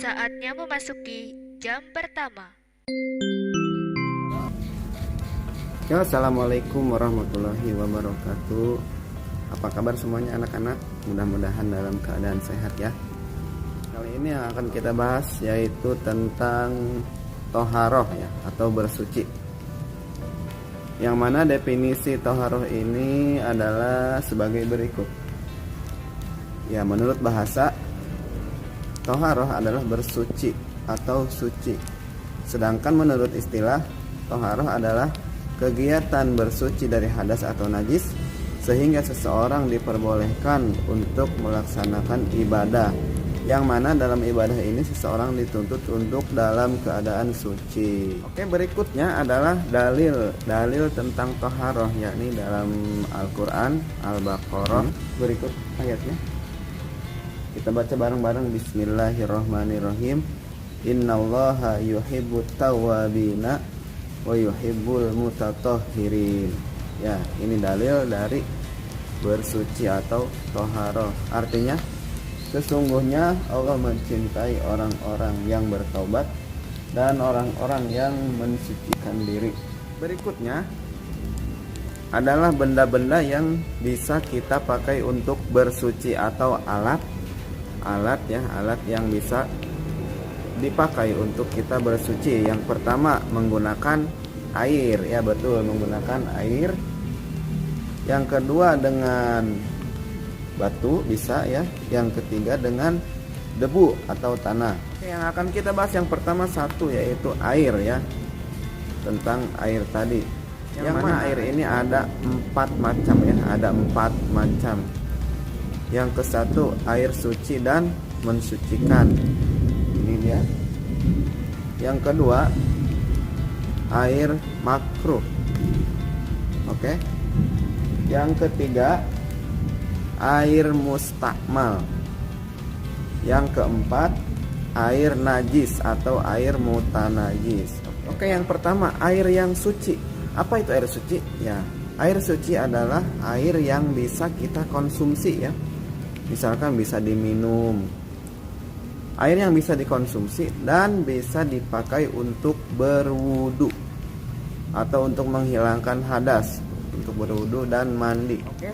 Saatnya memasuki jam pertama. Ya, assalamualaikum warahmatullahi wabarakatuh. Apa kabar semuanya anak-anak? Mudah-mudahan dalam keadaan sehat ya. Kali ini yang akan kita bahas yaitu tentang toharoh ya, atau bersuci. Yang mana definisi toharoh ini adalah sebagai berikut. Ya, menurut bahasa, toharoh adalah bersuci atau suci. Sedangkan menurut istilah, toharoh adalah kegiatan bersuci dari hadas atau najis sehingga seseorang diperbolehkan untuk melaksanakan ibadah, yang mana dalam ibadah ini seseorang dituntut untuk dalam keadaan suci. Oke, berikutnya adalah dalil tentang toharoh, yakni dalam Al-Quran Al-Baqarah. Berikut ayatnya, kita baca bareng-bareng. Bismillahirrahmanirrahim. Innallaha yuhibbut tawwabina wa yuhibbul mutatahhirin. Ya, ini dalil dari bersuci atau toharoh. Artinya, sesungguhnya Allah mencintai orang-orang yang bertaubat dan orang-orang yang mensucikan diri. Berikutnya adalah benda-benda yang bisa kita pakai untuk bersuci atau alat yang bisa dipakai untuk kita bersuci. Yang pertama menggunakan air, ya betul, menggunakan air. Yang kedua dengan batu bisa ya. Yang ketiga dengan debu atau tanah. Oke, yang akan kita bahas yang pertama satu yaitu air ya, tentang air tadi. Yang mana air ini ada 4 macam ya, ada 4 macam. Yang ke satu air suci dan mensucikan. Ini dia. Yang kedua air makruh. Oke. Yang ketiga air mustakmal. Yang keempat air najis atau air mutanajis. Oke, yang pertama air yang suci. Apa itu air suci? Ya, air suci adalah air yang bisa kita konsumsi ya. Misalkan bisa diminum. Air yang bisa dikonsumsi dan bisa dipakai untuk berwudu atau untuk menghilangkan hadas, untuk berwudu dan mandi. Oke.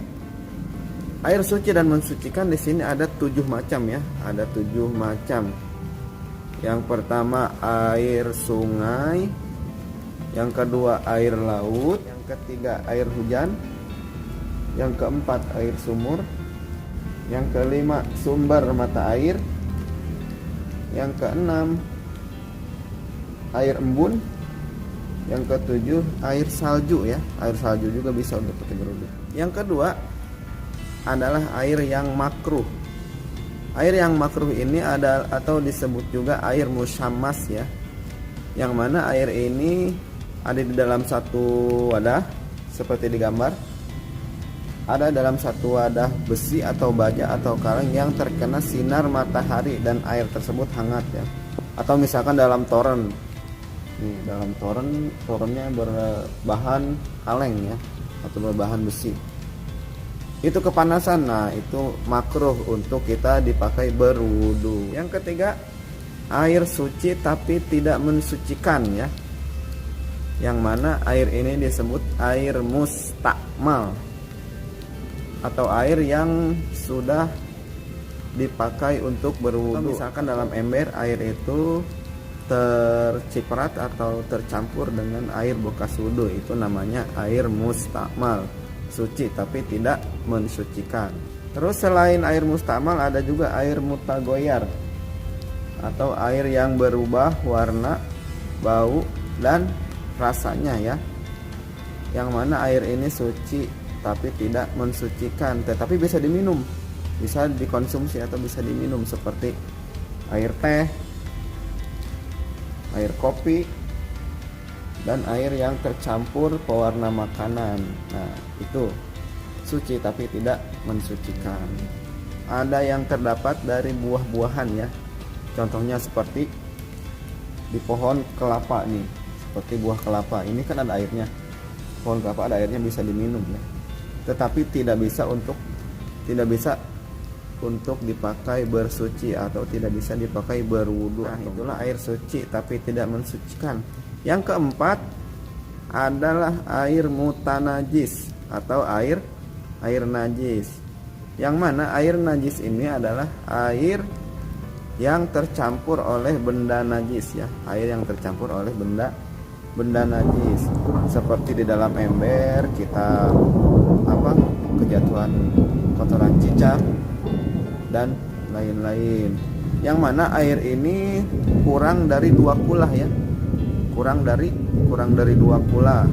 Air suci dan mensucikan di sini ada 7 macam ya, ada 7 macam. Yang pertama air sungai, yang kedua air laut, yang ketiga air hujan, yang keempat air sumur, yang kelima sumber mata air, yang keenam air embun, yang ketujuh air salju ya, air salju juga bisa untuk pakai berwudu. Yang kedua adalah air yang makruh. Air yang makruh ini ada atau disebut juga air musyammas ya, yang mana air ini ada di dalam satu wadah seperti digambar. Ada dalam satu wadah besi atau baja atau kaleng yang terkena sinar matahari dan air tersebut hangat ya. Atau misalkan dalam toren. Nih, dalam torennya berbahan kaleng ya, atau berbahan besi. Itu kepanasan. Nah, itu makruh untuk kita dipakai berwudu. Yang ketiga, air suci tapi tidak mensucikan ya. Yang mana air ini disebut air mustakmal, atau air yang sudah dipakai untuk berwudu. Misalkan dalam ember air itu terciprat atau tercampur dengan air bekas wudu, itu namanya air mustakmal, suci tapi tidak mensucikan. Terus selain air mustakmal ada juga air mutagoyar, atau air yang berubah warna, bau dan rasanya ya. Yang mana air ini suci tapi tidak mensucikan, tetapi bisa diminum, bisa dikonsumsi atau bisa diminum, seperti air teh, air kopi, dan air yang tercampur pewarna makanan. Nah, itu suci tapi tidak mensucikan. Ada yang terdapat dari buah-buahan ya, contohnya seperti di pohon kelapa nih, seperti buah kelapa ini kan ada airnya. Pohon kelapa ada airnya, bisa diminum ya, tetapi tidak bisa untuk dipakai bersuci atau tidak bisa dipakai berwudu. Nah, itulah air suci tapi tidak mensucikan. Yang keempat adalah air mutanajis atau air najis. Yang mana air najis ini adalah air yang tercampur oleh benda najis ya, air yang tercampur oleh benda najis, seperti di dalam ember kita kejatuhan kotoran cicak dan lain-lain. Yang mana air ini kurang dari 2 kulah ya, kurang dari 2 kulah,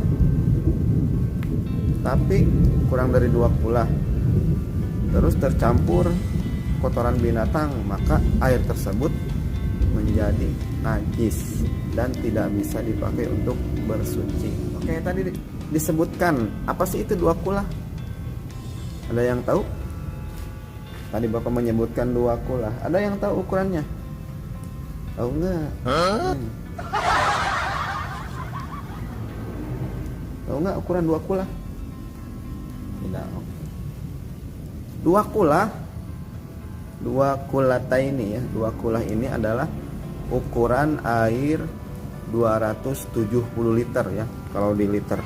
tapi kurang dari 2 kulah terus tercampur kotoran binatang, maka air tersebut menjadi najis dan tidak bisa dipakai untuk bersuci. Oke, tadi disebutkan apa sih itu 2 kulah? Ada yang tahu? Tadi Bapak menyebutkan 2 kulah. Ada yang tahu ukurannya? Tahu nggak? Tahu nggak ukuran 2 kulah? Tidak. Dua kulata ini ya, 2 kulah ini adalah ukuran air 270 liter ya kalau di liter.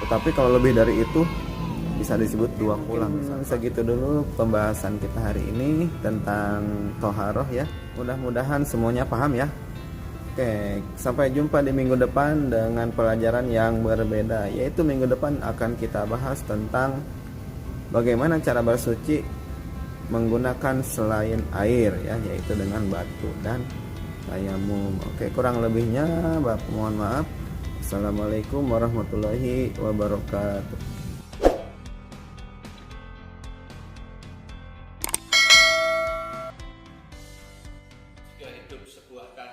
Tetapi kalau lebih dari itu bisa disebut 2 kulah. Misalnya segitu dulu pembahasan kita hari ini tentang toharoh ya. Mudah-mudahan semuanya paham ya. Oke, sampai jumpa di minggu depan dengan pelajaran yang berbeda, yaitu minggu depan akan kita bahas tentang bagaimana cara bersuci menggunakan selain air ya, yaitu dengan batu dan tayamum. Oke, kurang lebihnya Bapak mohon maaf. Assalamualaikum warahmatullahi wabarakatuh. Jika hidup sebuah